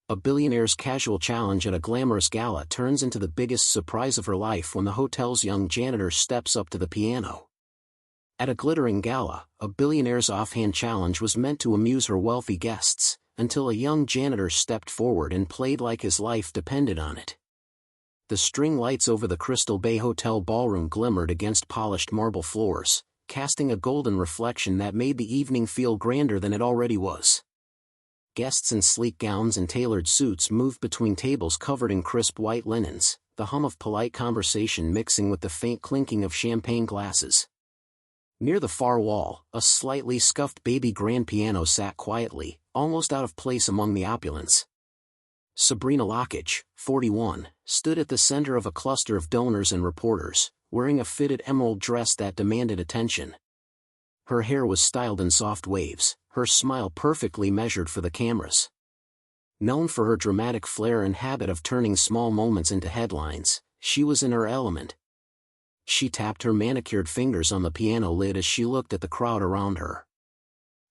A billionaire's casual challenge at a glamorous gala turns into the biggest surprise of her life when the hotel's young janitor steps up to the piano. At a glittering gala, a billionaire's offhand challenge was meant to amuse her wealthy guests, until a young janitor stepped forward and played like his life depended on it. The string lights over the Crystal Bay Hotel ballroom glimmered against polished marble floors, casting a golden reflection that made the evening feel grander than it already was. Guests in sleek gowns and tailored suits moved between tables covered in crisp white linens, the hum of polite conversation mixing with the faint clinking of champagne glasses. Near the far wall, a slightly scuffed baby grand piano sat quietly, almost out of place among the opulence. Sabrina Lockage, 41, stood at the center of a cluster of donors and reporters, wearing a fitted emerald dress that demanded attention. Her hair was styled in soft waves, her smile perfectly measured for the cameras. Known for her dramatic flair and habit of turning small moments into headlines, she was in her element. She tapped her manicured fingers on the piano lid as she looked at the crowd around her.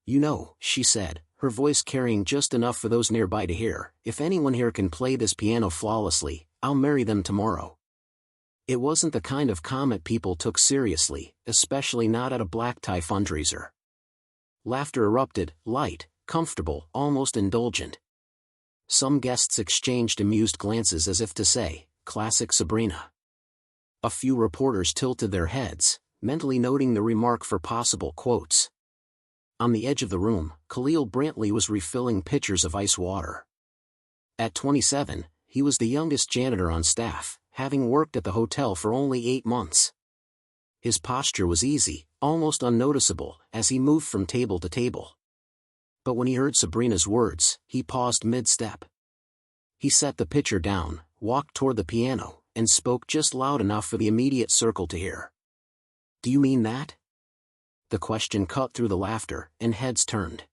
"You know," she said, her voice carrying just enough for those nearby to hear, "if anyone here can play this piano flawlessly, I'll marry them tomorrow." It wasn't the kind of comment people took seriously, especially not at a black tie fundraiser. Laughter erupted, light, comfortable, almost indulgent. Some guests exchanged amused glances as if to say, "Classic Sabrina." A few reporters tilted their heads, mentally noting the remark for possible quotes. On the edge of the room, Khalil Brantley was refilling pitchers of ice water. At 27, he was the youngest janitor on staff, having worked at the hotel for only 8 months. His posture was easy, almost unnoticeable, as he moved from table to table. But when he heard Sabrina's words, he paused mid-step. He set the pitcher down, walked toward the piano, and spoke just loud enough for the immediate circle to hear. "Do you mean that?" The question cut through the laughter, and heads turned.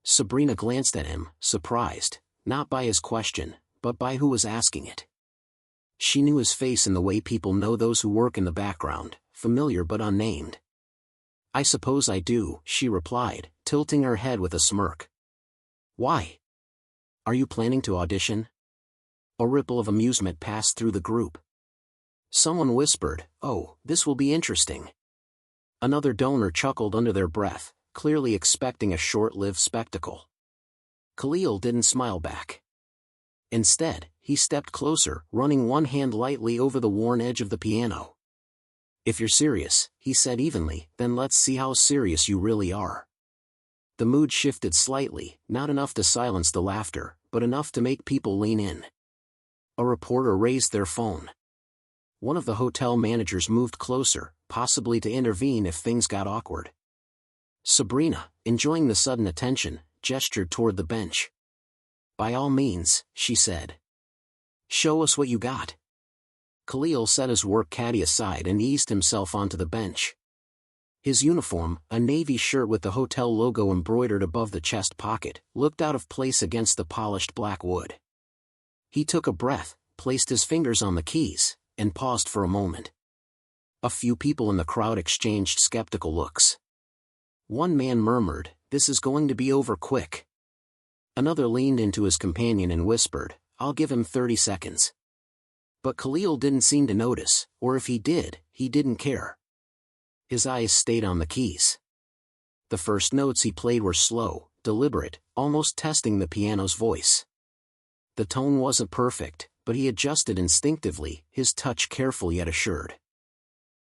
Sabrina glanced at him, surprised, not by his question, but by who was asking it. She knew his face in the way people know those who work in the background, familiar but unnamed. "I suppose I do," she replied, tilting her head with a smirk. "Why? Are you planning to audition?" A ripple of amusement passed through the group. Someone whispered, "Oh, this will be interesting." Another donor chuckled under their breath, clearly expecting a short-lived spectacle. Khalil didn't smile back. Instead, he stepped closer, running one hand lightly over the worn edge of the piano. "If you're serious," he said evenly, "then let's see how serious you really are." The mood shifted slightly, not enough to silence the laughter, but enough to make people lean in. A reporter raised their phone. One of the hotel managers moved closer, possibly to intervene if things got awkward. Sabrina, enjoying the sudden attention, gestured toward the bench. "By all means," she said. "Show us what you got." Khalil set his work caddy aside and eased himself onto the bench. His uniform, a navy shirt with the hotel logo embroidered above the chest pocket, looked out of place against the polished black wood. He took a breath, placed his fingers on the keys, and paused for a moment. A few people in the crowd exchanged skeptical looks. One man murmured, "This is going to be over quick." Another leaned into his companion and whispered, "I'll give him 30 seconds. But Khalil didn't seem to notice, or if he did, he didn't care. His eyes stayed on the keys. The first notes he played were slow, deliberate, almost testing the piano's voice. The tone wasn't perfect, but he adjusted instinctively, his touch careful yet assured.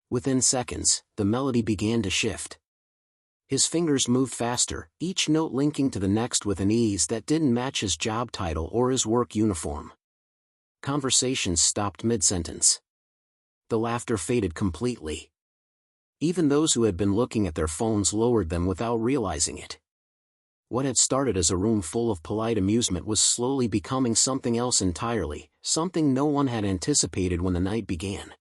Within seconds, the melody began to shift. His fingers moved faster, each note linking to the next with an ease that didn't match his job title or his work uniform. Conversations stopped mid-sentence. The laughter faded completely. Even those who had been looking at their phones lowered them without realizing it. What had started as a room full of polite amusement was slowly becoming something else entirely, something no one had anticipated when the night began.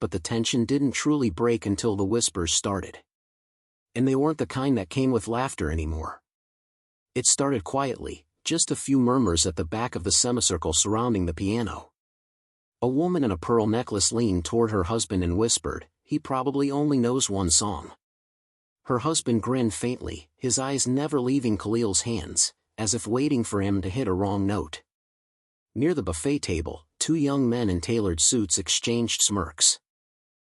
But the tension didn't truly break until the whispers started. And they weren't the kind that came with laughter anymore. It started quietly, just a few murmurs at the back of the semicircle surrounding the piano. A woman in a pearl necklace leaned toward her husband and whispered, "He probably only knows one song." Her husband grinned faintly, his eyes never leaving Khalil's hands, as if waiting for him to hit a wrong note. Near the buffet table, two young men in tailored suits exchanged smirks.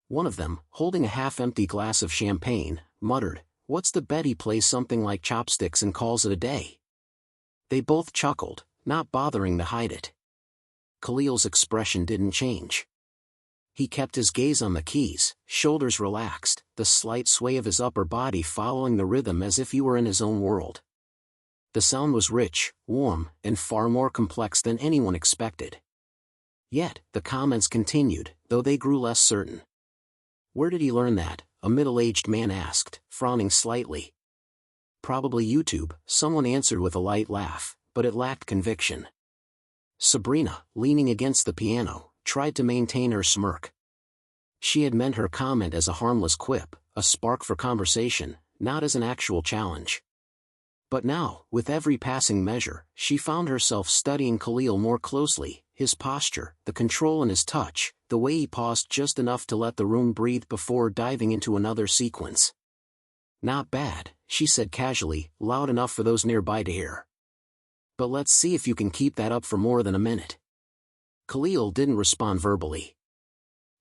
One of them, holding a half-empty glass of champagne, muttered, "What's the bet he plays something like chopsticks and calls it a day?" They both chuckled, not bothering to hide it. Khalil's expression didn't change. He kept his gaze on the keys, shoulders relaxed, the slight sway of his upper body following the rhythm as if he were in his own world. The sound was rich, warm, and far more complex than anyone expected. Yet, the comments continued, though they grew less certain. "Where did he learn that?" a middle-aged man asked, frowning slightly. "Probably YouTube," someone answered with a light laugh, but it lacked conviction. Sabrina, leaning against the piano, tried to maintain her smirk. She had meant her comment as a harmless quip, a spark for conversation, not as an actual challenge. But now, with every passing measure, she found herself studying Khalil more closely, his posture, the control in his touch, the way he paused just enough to let the room breathe before diving into another sequence. "Not bad," she said casually, loud enough for those nearby to hear. "But let's see if you can keep that up for more than a minute." Khalil didn't respond verbally.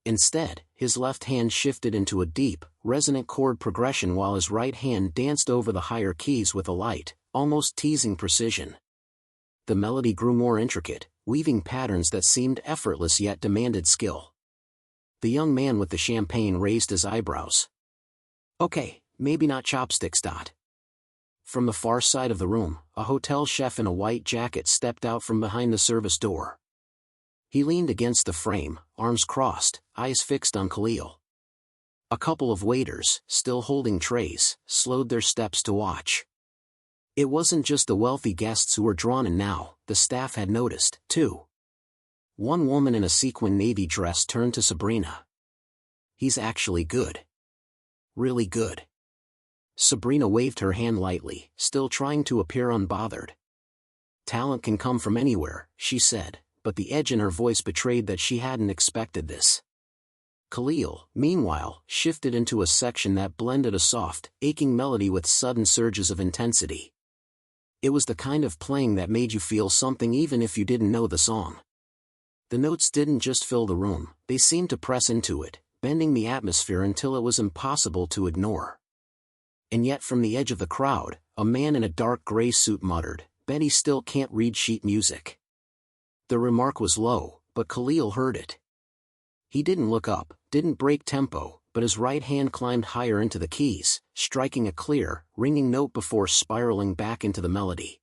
Instead, his left hand shifted into a deep, resonant chord progression while his right hand danced over the higher keys with a light, almost teasing precision. The melody grew more intricate, weaving patterns that seemed effortless yet demanded skill. The young man with the champagne raised his eyebrows. "Okay, maybe not chopsticks." From the far side of the room, a hotel chef in a white jacket stepped out from behind the service door. He leaned against the frame, arms crossed, eyes fixed on Khalil. A couple of waiters, still holding trays, slowed their steps to watch. It wasn't just the wealthy guests who were drawn in now, the staff had noticed, too. One woman in a sequin navy dress turned to Sabrina. "He's actually good. Really good." Sabrina waved her hand lightly, still trying to appear unbothered. "Talent can come from anywhere," she said, but the edge in her voice betrayed that she hadn't expected this. Khalil, meanwhile, shifted into a section that blended a soft, aching melody with sudden surges of intensity. It was the kind of playing that made you feel something even if you didn't know the song. The notes didn't just fill the room, they seemed to press into it, bending the atmosphere until it was impossible to ignore. And yet from the edge of the crowd, a man in a dark gray suit muttered, "Bet he still can't read sheet music." The remark was low, but Khalil heard it. He didn't look up, didn't break tempo, but his right hand climbed higher into the keys, striking a clear, ringing note before spiraling back into the melody.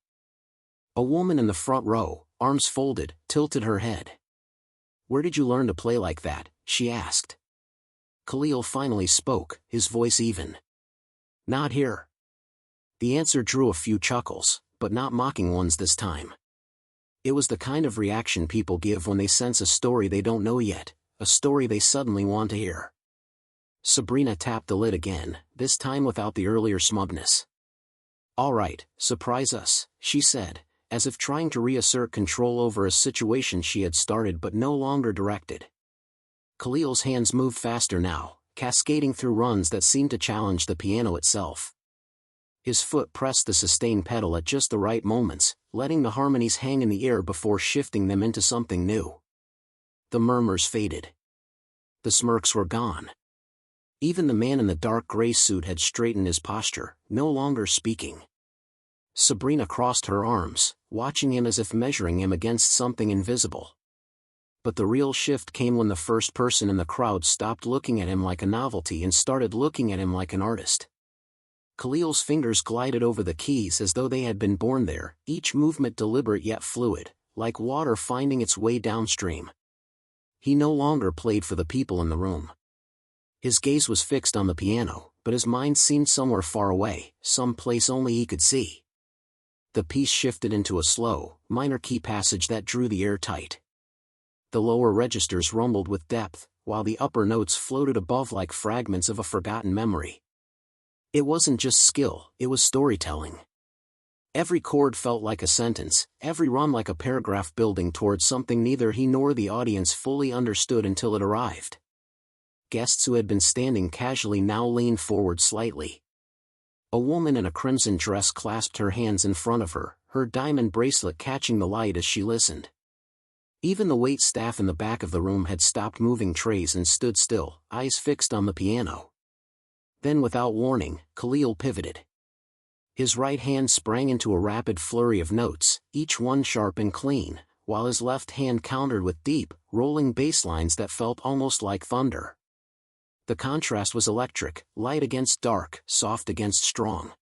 A woman in the front row, arms folded, tilted her head. "Where did you learn to play like that?" she asked. Khalil finally spoke, his voice even. "Not here." The answer drew a few chuckles, but not mocking ones this time. It was the kind of reaction people give when they sense a story they don't know yet, a story they suddenly want to hear. Sabrina tapped the lid again, this time without the earlier smugness. "All right, surprise us," she said, as if trying to reassert control over a situation she had started but no longer directed. Khalil's hands moved faster now, cascading through runs that seemed to challenge the piano itself. His foot pressed the sustain pedal at just the right moments, letting the harmonies hang in the air before shifting them into something new. The murmurs faded. The smirks were gone. Even the man in the dark gray suit had straightened his posture, no longer speaking. Sabrina crossed her arms, watching him as if measuring him against something invisible. But the real shift came when the first person in the crowd stopped looking at him like a novelty and started looking at him like an artist. Khalil's fingers glided over the keys as though they had been born there, each movement deliberate yet fluid, like water finding its way downstream. He no longer played for the people in the room. His gaze was fixed on the piano, but his mind seemed somewhere far away, some place only he could see. The piece shifted into a slow, minor key passage that drew the air tight. The lower registers rumbled with depth, while the upper notes floated above like fragments of a forgotten memory. It wasn't just skill, it was storytelling. Every chord felt like a sentence, every run like a paragraph building towards something neither he nor the audience fully understood until it arrived. Guests who had been standing casually now leaned forward slightly. A woman in a crimson dress clasped her hands in front of her, her diamond bracelet catching the light as she listened. Even the wait staff in the back of the room had stopped moving trays and stood still, eyes fixed on the piano. Then without warning, Khalil pivoted. His right hand sprang into a rapid flurry of notes, each one sharp and clean, while his left hand countered with deep, rolling bass lines that felt almost like thunder. The contrast was electric, light against dark, soft against strong.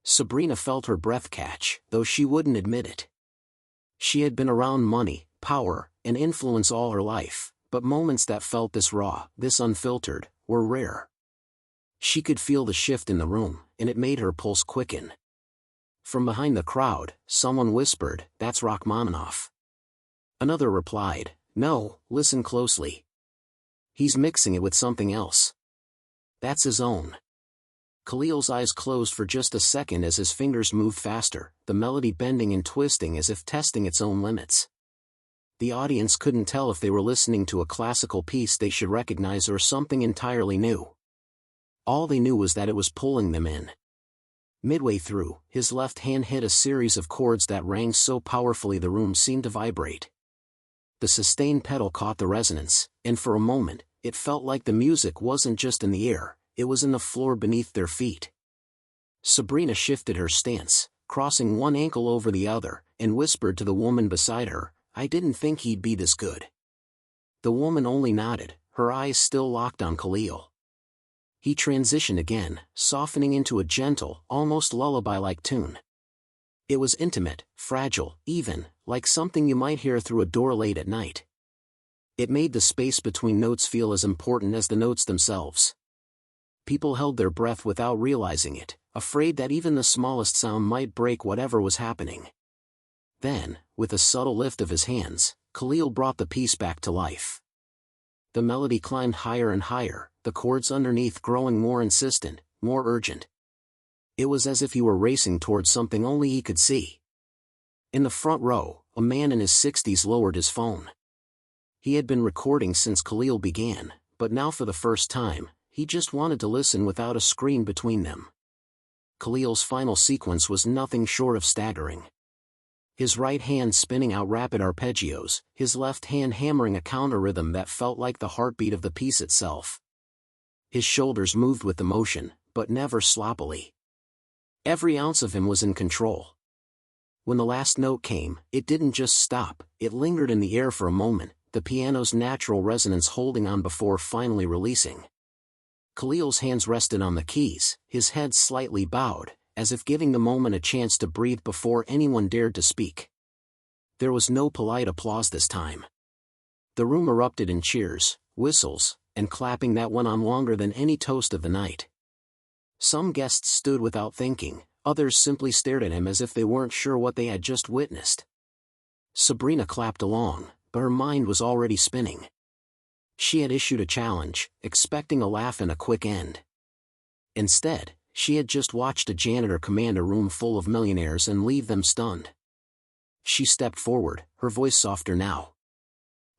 Sabrina felt her breath catch, though she wouldn't admit it. She had been around money, power, and influence all her life, but moments that felt this raw, this unfiltered, were rare. She could feel the shift in the room, and it made her pulse quicken. From behind the crowd, someone whispered, "That's Rachmaninoff." Another replied, "No, listen closely. He's mixing it with something else. That's his own." Khalil's eyes closed for just a second as his fingers moved faster, the melody bending and twisting as if testing its own limits. The audience couldn't tell if they were listening to a classical piece they should recognize or something entirely new. All they knew was that it was pulling them in. Midway through, his left hand hit a series of chords that rang so powerfully the room seemed to vibrate. The sustained pedal caught the resonance, and for a moment, it felt like the music wasn't just in the air, it was in the floor beneath their feet. Sabrina shifted her stance, crossing one ankle over the other, and whispered to the woman beside her, "I didn't think he'd be this good." The woman only nodded, her eyes still locked on Khalil. He transitioned again, softening into a gentle, almost lullaby-like tune. It was intimate, fragile, even, like something you might hear through a door late at night. It made the space between notes feel as important as the notes themselves. People held their breath without realizing it, afraid that even the smallest sound might break whatever was happening. Then, with a subtle lift of his hands, Khalil brought the piece back to life. The melody climbed higher and higher, the chords underneath growing more insistent, more urgent. It was as if he were racing towards something only he could see. In the front row, a man in his 60s lowered his phone. He had been recording since Khalil began, but now for the first time, he just wanted to listen without a screen between them. Khalil's final sequence was nothing short of staggering. His right hand spinning out rapid arpeggios, his left hand hammering a counter rhythm that felt like the heartbeat of the piece itself. His shoulders moved with emotion, but never sloppily. Every ounce of him was in control. When the last note came, it didn't just stop, it lingered in the air for a moment, the piano's natural resonance holding on before finally releasing. Khalil's hands rested on the keys, his head slightly bowed, as if giving the moment a chance to breathe before anyone dared to speak. There was no polite applause this time. The room erupted in cheers, whistles, and clapping that went on longer than any toast of the night. Some guests stood without thinking, others simply stared at him as if they weren't sure what they had just witnessed. Sabrina clapped along, but her mind was already spinning. She had issued a challenge, expecting a laugh and a quick end. Instead, she had just watched a janitor command a room full of millionaires and leave them stunned. She stepped forward, her voice softer now.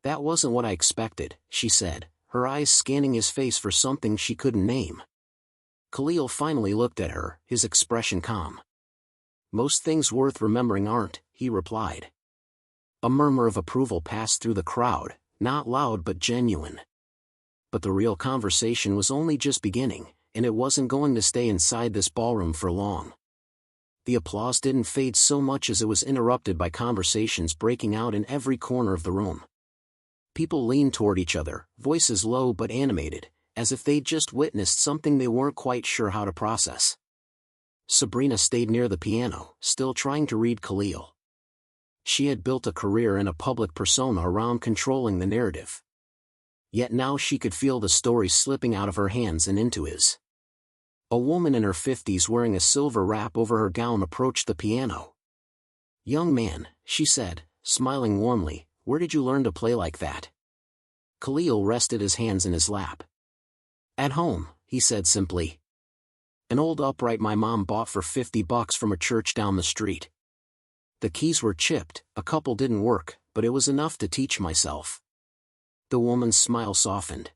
"That wasn't what I expected," she said, her eyes scanning his face for something she couldn't name. Khalil finally looked at her, his expression calm. "Most things worth remembering aren't," he replied. A murmur of approval passed through the crowd, not loud but genuine. But the real conversation was only just beginning, and it wasn't going to stay inside this ballroom for long. The applause didn't fade so much as it was interrupted by conversations breaking out in every corner of the room. People leaned toward each other, voices low but animated, as if they'd just witnessed something they weren't quite sure how to process. Sabrina stayed near the piano, still trying to read Khalil. She had built a career and a public persona around controlling the narrative. Yet now she could feel the story slipping out of her hands and into his. A woman in her 50s wearing a silver wrap over her gown approached the piano. "Young man," she said, smiling warmly, "where did you learn to play like that?" Khalil rested his hands in his lap. "At home," he said simply. "An old upright my mom bought for $50 from a church down the street. The keys were chipped, a couple didn't work, but it was enough to teach myself." The woman's smile softened.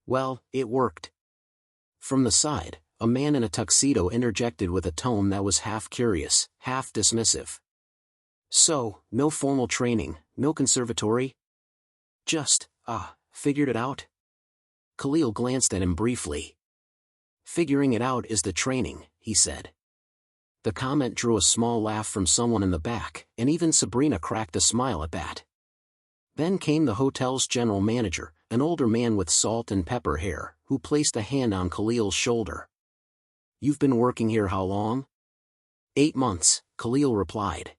"Well, it worked." From the side, a man in a tuxedo interjected with a tone that was half curious, half dismissive. So, no formal training, no conservatory? Just, figured it out? Khalil glanced at him briefly. Figuring it out is the training, he said. The comment drew a small laugh from someone in the back, and even Sabrina cracked a smile at that. Then came the hotel's general manager, an older man with salt and pepper hair, who placed a hand on Khalil's shoulder. You've been working here how long? 8 months, Khalil replied.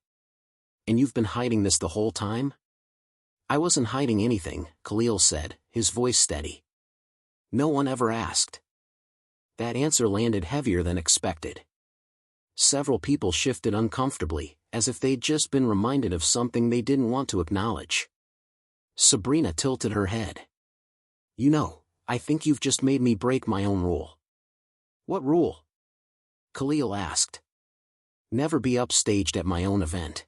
And you've been hiding this the whole time? I wasn't hiding anything, Khalil said, his voice steady. No one ever asked. That answer landed heavier than expected. Several people shifted uncomfortably, as if they'd just been reminded of something they didn't want to acknowledge. Sabrina tilted her head. You know, I think you've just made me break my own rule. What rule? Khalil asked. Never be upstaged at my own event.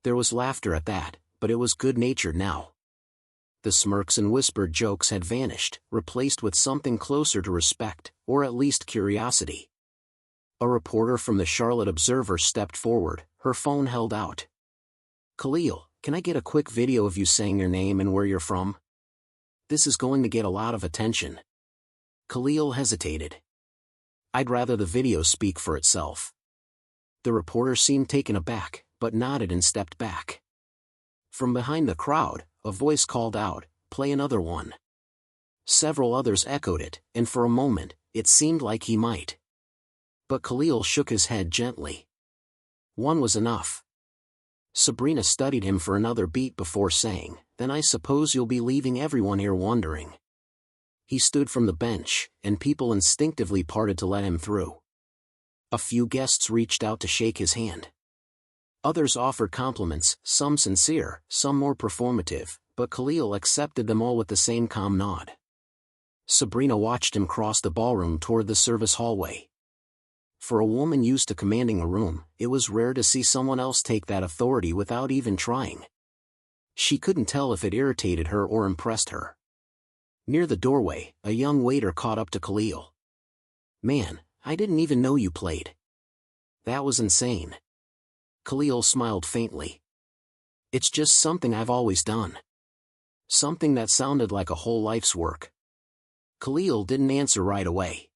There was laughter at that, but it was good-natured now. The smirks and whispered jokes had vanished, replaced with something closer to respect, or at least curiosity. A reporter from the Charlotte Observer stepped forward, her phone held out. Khalil, can I get a quick video of you saying your name and where you're from? This is going to get a lot of attention. Khalil hesitated. I'd rather the video speak for itself. The reporter seemed taken aback, but nodded and stepped back. From behind the crowd, a voice called out, "Play another one." Several others echoed it, and for a moment, it seemed like he might. But Khalil shook his head gently. One was enough. Sabrina studied him for another beat before saying, "Then I suppose you'll be leaving everyone here wondering." He stood from the bench, and people instinctively parted to let him through. A few guests reached out to shake his hand. Others offered compliments, some sincere, some more performative, but Khalil accepted them all with the same calm nod. Sabrina watched him cross the ballroom toward the service hallway. For a woman used to commanding a room, it was rare to see someone else take that authority without even trying. She couldn't tell if it irritated her or impressed her. Near the doorway, a young waiter caught up to Khalil. "Man, I didn't even know you played." "That was insane." Khalil smiled faintly. "It's just something I've always done." Something that sounded like a whole life's work. Khalil didn't answer right away.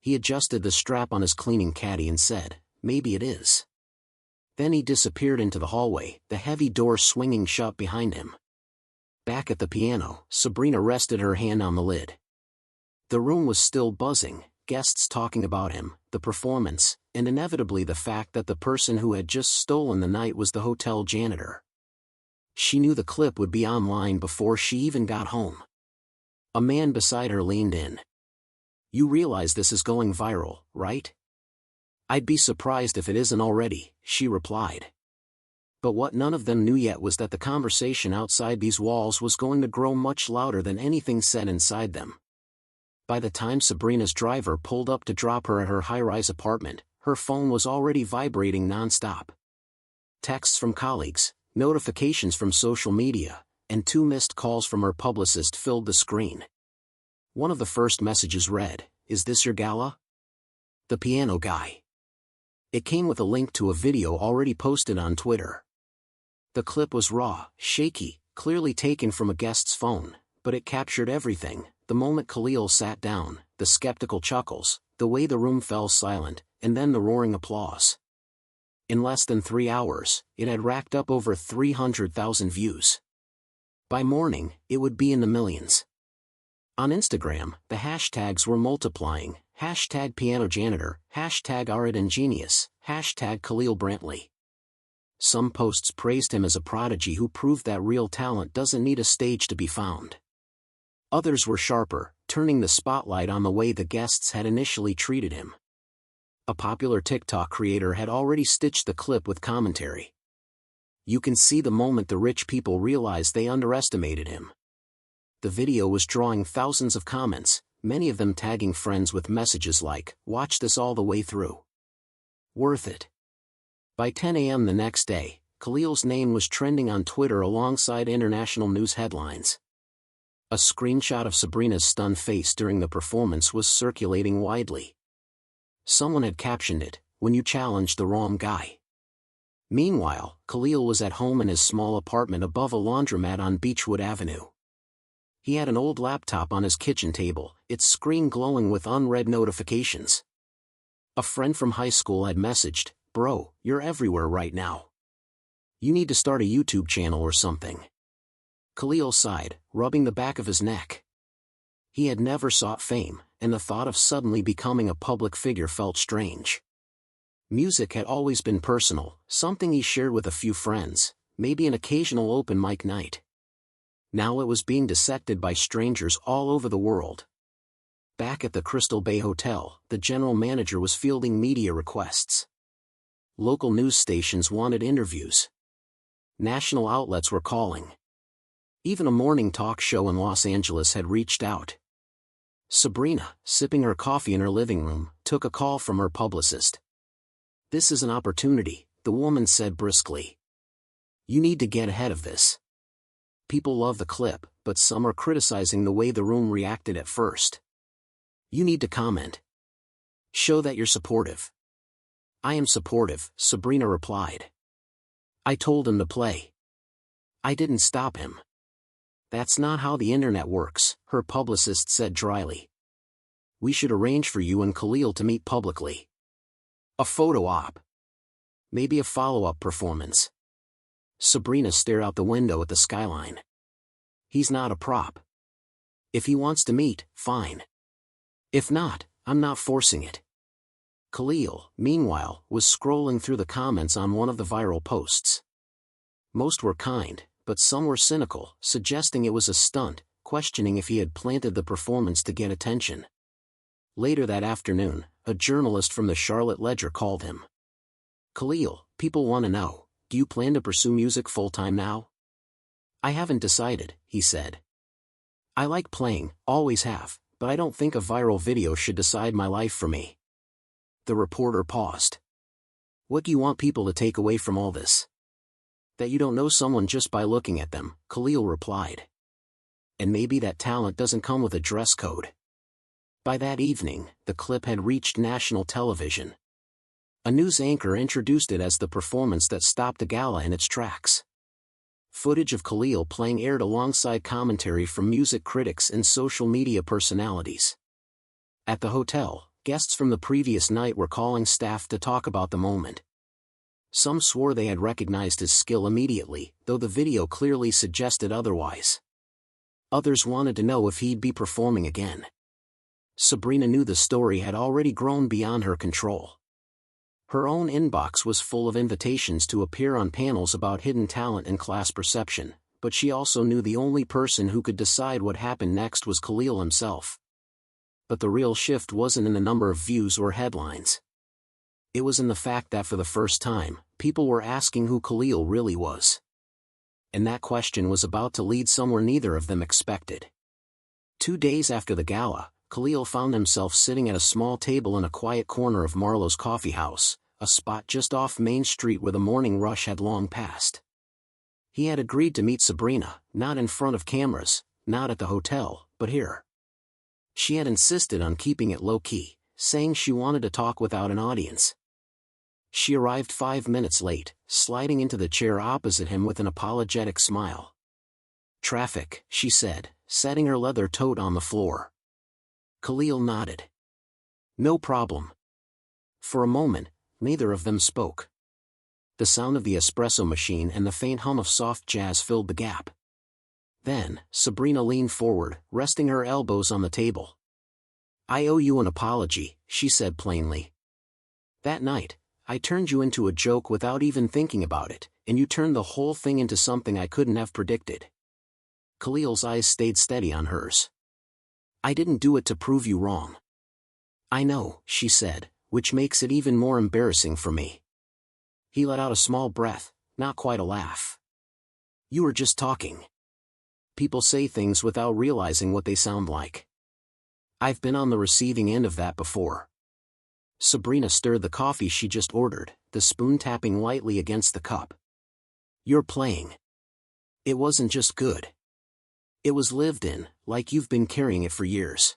He adjusted the strap on his cleaning caddy and said, "Maybe it is." Then he disappeared into the hallway, the heavy door swinging shut behind him. Back at the piano, Sabrina rested her hand on the lid. The room was still buzzing, guests talking about him, the performance, and inevitably the fact that the person who had just stolen the night was the hotel janitor. She knew the clip would be online before she even got home. A man beside her leaned in. "You realize this is going viral, right?" "I'd be surprised if it isn't already," she replied. But what none of them knew yet was that the conversation outside these walls was going to grow much louder than anything said inside them. By the time Sabrina's driver pulled up to drop her at her high-rise apartment, her phone was already vibrating non-stop. Texts from colleagues, notifications from social media, and 2 missed calls from her publicist filled the screen. One of the first messages read, "Is this your Gala?" The piano guy. It came with a link to a video already posted on Twitter. The clip was raw, shaky, clearly taken from a guest's phone, but it captured everything: the moment Khalil sat down, the skeptical chuckles, the way the room fell silent, and then the roaring applause. In less than 3 hours, it had racked up over 300,000 views. By morning, it would be in the millions. On Instagram, the hashtags were multiplying: #PianoJanitor, #AridIngenious, #KhalilBrantley. Some posts praised him as a prodigy who proved that real talent doesn't need a stage to be found. Others were sharper, turning the spotlight on the way the guests had initially treated him. A popular TikTok creator had already stitched the clip with commentary. "You can see the moment the rich people realized they underestimated him." The video was drawing thousands of comments, many of them tagging friends with messages like, "Watch this all the way through. Worth it." By 10 a.m. the next day, Khalil's name was trending on Twitter alongside international news headlines. A screenshot of Sabrina's stunned face during the performance was circulating widely. Someone had captioned it, "When you challenged the wrong guy." Meanwhile, Khalil was at home in his small apartment above a laundromat on Beechwood Avenue. He had an old laptop on his kitchen table, its screen glowing with unread notifications. A friend from high school had messaged, "Bro, you're everywhere right now. You need to start a YouTube channel or something." Khalil sighed, rubbing the back of his neck. He had never sought fame, and the thought of suddenly becoming a public figure felt strange. Music had always been personal, something he shared with a few friends, maybe an occasional open mic night. Now it was being dissected by strangers all over the world. Back at the Crystal Bay Hotel, the general manager was fielding media requests. Local news stations wanted interviews. National outlets were calling. Even a morning talk show in Los Angeles had reached out. Sabrina, sipping her coffee in her living room, took a call from her publicist. "This is an opportunity," the woman said briskly. "You need to get ahead of this. People love the clip, but some are criticizing the way the room reacted at first. You need to comment. Show that you're supportive." "I am supportive," Sabrina replied. "I told him to play. I didn't stop him." "That's not how the internet works," her publicist said dryly. "We should arrange for you and Khalil to meet publicly. A photo op. Maybe a follow-up performance." Sabrina stared out the window at the skyline. "He's not a prop. If he wants to meet, fine. If not, I'm not forcing it." Khalil, meanwhile, was scrolling through the comments on one of the viral posts. Most were kind, but some were cynical, suggesting it was a stunt, questioning if he had planted the performance to get attention. Later that afternoon, a journalist from the Charlotte Ledger called him. "Khalil, people want to know, do you plan to pursue music full-time now?" "I haven't decided," he said. "I like playing, always have, but I don't think a viral video should decide my life for me." The reporter paused. "What do you want people to take away from all this?" "That you don't know someone just by looking at them," Khalil replied. "And maybe that talent doesn't come with a dress code." By that evening, the clip had reached national television. A news anchor introduced it as the performance that stopped the gala in its tracks. Footage of Khalil playing aired alongside commentary from music critics and social media personalities. At the hotel, guests from the previous night were calling staff to talk about the moment. Some swore they had recognized his skill immediately, though the video clearly suggested otherwise. Others wanted to know if he'd be performing again. Sabrina knew the story had already grown beyond her control. Her own inbox was full of invitations to appear on panels about hidden talent and class perception, but she also knew the only person who could decide what happened next was Khalil himself. But the real shift wasn't in the number of views or headlines. It was in the fact that for the first time, people were asking who Khalil really was. And that question was about to lead somewhere neither of them expected. 2 days after the gala, Khalil found himself sitting at a small table in a quiet corner of Marlowe's Coffee House, a spot just off Main Street where the morning rush had long passed. He had agreed to meet Sabrina, not in front of cameras, not at the hotel, but here. She had insisted on keeping it low-key, saying she wanted to talk without an audience. She arrived 5 minutes late, sliding into the chair opposite him with an apologetic smile. "Traffic," she said, setting her leather tote on the floor. Khalil nodded. "No problem." For a moment, neither of them spoke. The sound of the espresso machine and the faint hum of soft jazz filled the gap. Then, Sabrina leaned forward, resting her elbows on the table. "I owe you an apology," she said plainly. "That night, I turned you into a joke without even thinking about it, and you turned the whole thing into something I couldn't have predicted." Khalil's eyes stayed steady on hers. "I didn't do it to prove you wrong." "I know," she said, "which makes it even more embarrassing for me." He let out a small breath, not quite a laugh. "You were just talking. People say things without realizing what they sound like. I've been on the receiving end of that before." Sabrina stirred the coffee she just ordered, the spoon tapping lightly against the cup. "You're playing. It wasn't just good. It was lived in, like you've been carrying it for years."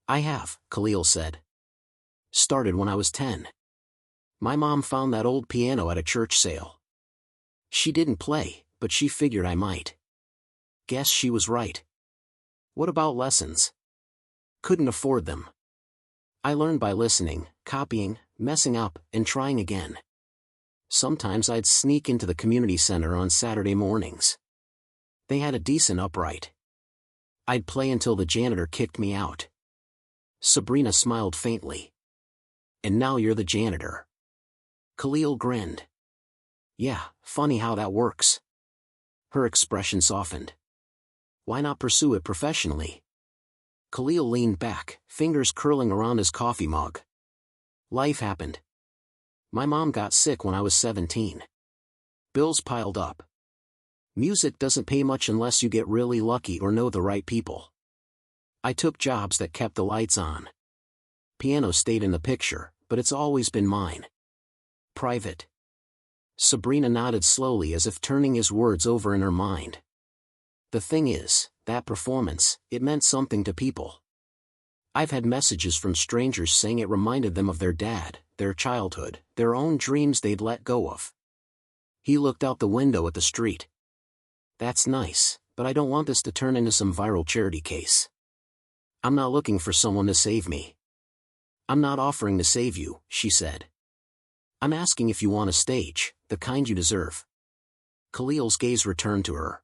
"I have," Khalil said. Started when I was 10. My mom found that old piano at a church sale. She didn't play, but she figured I might. Guess she was right. What about lessons? Couldn't afford them. I learned by listening, copying, messing up, and trying again. Sometimes I'd sneak into the community center on Saturday mornings. They had a decent upright. I'd play until the janitor kicked me out. Sabrina smiled faintly. And now you're the janitor. Khalil grinned. Yeah, funny how that works. Her expression softened. Why not pursue it professionally? Khalil leaned back, fingers curling around his coffee mug. Life happened. My mom got sick when I was 17. Bills piled up. Music doesn't pay much unless you get really lucky or know the right people. I took jobs that kept the lights on. Piano stayed in the picture, but it's always been mine. Private. Sabrina nodded slowly as if turning his words over in her mind. The thing is, that performance, it meant something to people. I've had messages from strangers saying it reminded them of their dad, their childhood, their own dreams they'd let go of. He looked out the window at the street. That's nice, but I don't want this to turn into some viral charity case. I'm not looking for someone to save me. I'm not offering to save you, she said. I'm asking if you want a stage, the kind you deserve. Khalil's gaze returned to her.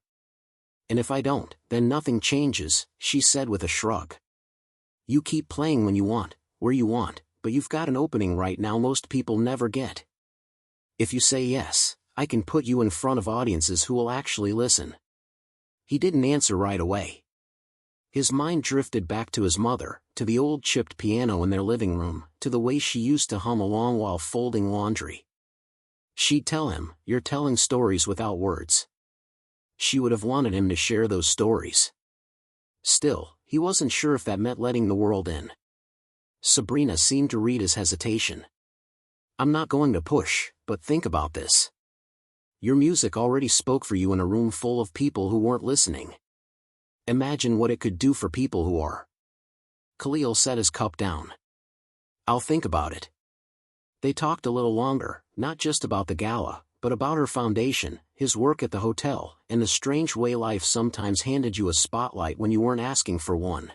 And if I don't, then nothing changes, she said with a shrug. You keep playing when you want, where you want, but you've got an opening right now most people never get. If you say yes, I can put you in front of audiences who will actually listen. He didn't answer right away. His mind drifted back to his mother, to the old chipped piano in their living room, to the way she used to hum along while folding laundry. She'd tell him, "You're telling stories without words." She would have wanted him to share those stories. Still, he wasn't sure if that meant letting the world in. Sabrina seemed to read his hesitation. I'm not going to push, but think about this. Your music already spoke for you in a room full of people who weren't listening. Imagine what it could do for people who are. Khalil set his cup down. I'll think about it. They talked a little longer, not just about the gala, but about her foundation, his work at the hotel, and the strange way life sometimes handed you a spotlight when you weren't asking for one.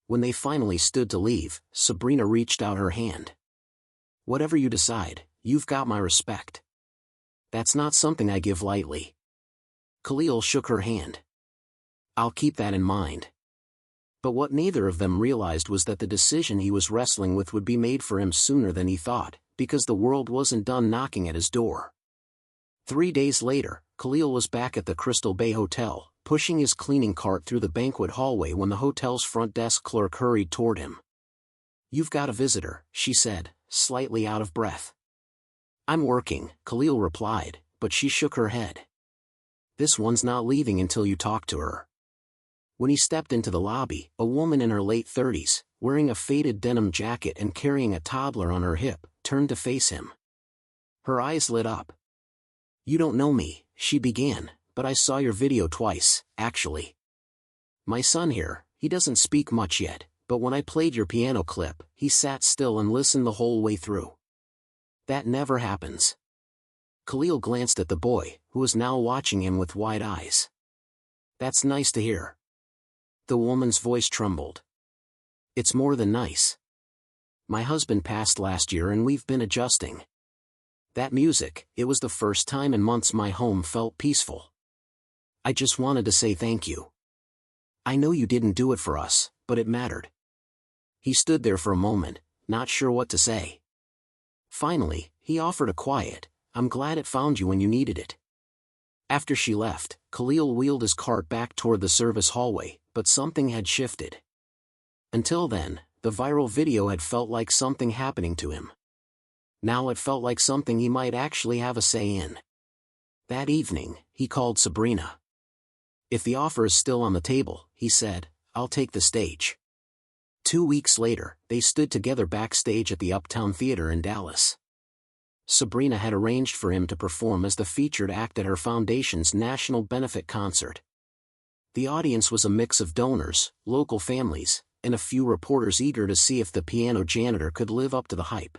When they finally stood to leave, Sabrina reached out her hand. Whatever you decide, you've got my respect. That's not something I give lightly. Khalil shook her hand. I'll keep that in mind. But what neither of them realized was that the decision he was wrestling with would be made for him sooner than he thought, because the world wasn't done knocking at his door. 3 days later, Khalil was back at the Crystal Bay Hotel, pushing his cleaning cart through the banquet hallway when the hotel's front desk clerk hurried toward him. You've got a visitor, she said, slightly out of breath. I'm working, Khalil replied, but she shook her head. This one's not leaving until you talk to her. When he stepped into the lobby, a woman in her late 30s, wearing a faded denim jacket and carrying a toddler on her hip, turned to face him. Her eyes lit up. You don't know me, she began, but I saw your video twice, actually. My son here, he doesn't speak much yet, but when I played your piano clip, he sat still and listened the whole way through. That never happens. Khalil glanced at the boy, who was now watching him with wide eyes. That's nice to hear. The woman's voice trembled. It's more than nice. My husband passed last year and we've been adjusting. That music, it was the first time in months my home felt peaceful. I just wanted to say thank you. I know you didn't do it for us, but it mattered. He stood there for a moment, not sure what to say. Finally, he offered a quiet, I'm glad it found you when you needed it. After she left, Khalil wheeled his cart back toward the service hallway, but something had shifted. Until then, the viral video had felt like something happening to him. Now it felt like something he might actually have a say in. That evening, he called Sabrina. If the offer is still on the table, he said, I'll take the stage. 2 weeks later, they stood together backstage at the Uptown Theater in Dallas. Sabrina had arranged for him to perform as the featured act at her foundation's national benefit concert. The audience was a mix of donors, local families, and a few reporters eager to see if the piano janitor could live up to the hype.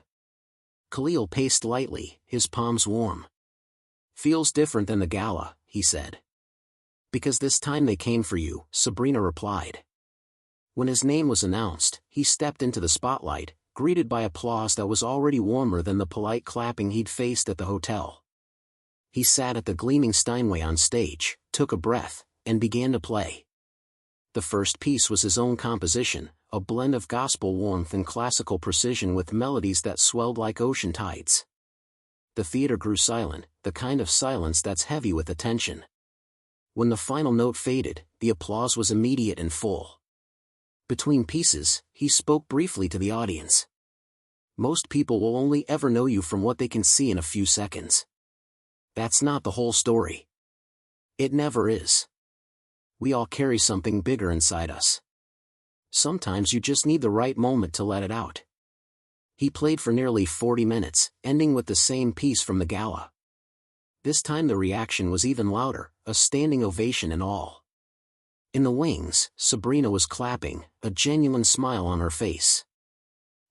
Khalil paced lightly, his palms warm. "Feels different than the gala," he said. "Because this time they came for you," Sabrina replied. When his name was announced, he stepped into the spotlight, greeted by applause that was already warmer than the polite clapping he'd faced at the hotel. He sat at the gleaming Steinway on stage, took a breath, and began to play. The first piece was his own composition, a blend of gospel warmth and classical precision with melodies that swelled like ocean tides. The theater grew silent, the kind of silence that's heavy with attention. When the final note faded, the applause was immediate and full. Between pieces, he spoke briefly to the audience. "Most people will only ever know you from what they can see in a few seconds. That's not the whole story. It never is. We all carry something bigger inside us. Sometimes you just need the right moment to let it out." He played for nearly 40 minutes, ending with the same piece from the gala. This time the reaction was even louder, a standing ovation and all. In the wings, Sabrina was clapping, a genuine smile on her face.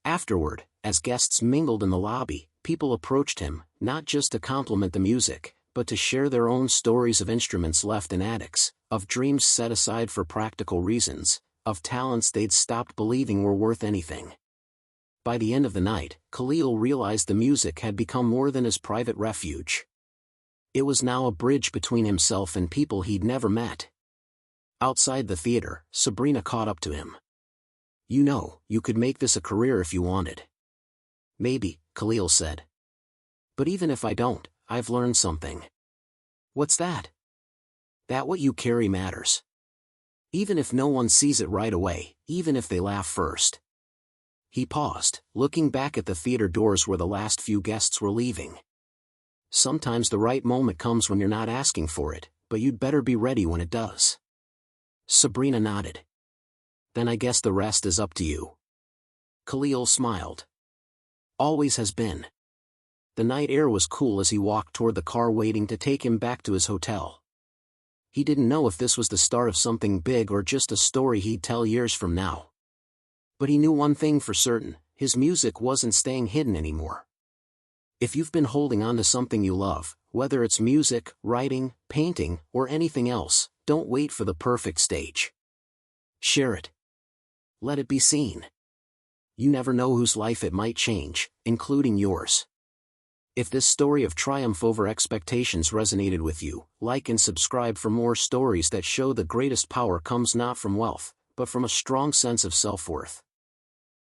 Afterward, as guests mingled in the lobby, people approached him, not just to compliment the music, but to share their own stories of instruments left in attics, of dreams set aside for practical reasons, of talents they'd stopped believing were worth anything. By the end of the night, Khalil realized the music had become more than his private refuge. It was now a bridge between himself and people he'd never met. Outside the theater, Sabrina caught up to him. "You know, you could make this a career if you wanted." "Maybe," Khalil said. "But even if I don't, I've learned something." "What's that?" "That what you carry matters. Even if no one sees it right away, even if they laugh first." He paused, looking back at the theater doors where the last few guests were leaving. "Sometimes the right moment comes when you're not asking for it, but you'd better be ready when it does." Sabrina nodded. "Then I guess the rest is up to you." Khalil smiled. "Always has been." The night air was cool as he walked toward the car waiting to take him back to his hotel. He didn't know if this was the start of something big or just a story he'd tell years from now. But he knew one thing for certain, his music wasn't staying hidden anymore. If you've been holding on to something you love, whether it's music, writing, painting, or anything else, don't wait for the perfect stage. Share it. Let it be seen. You never know whose life it might change, including yours. If this story of triumph over expectations resonated with you, like and subscribe for more stories that show the greatest power comes not from wealth, but from a strong sense of self-worth.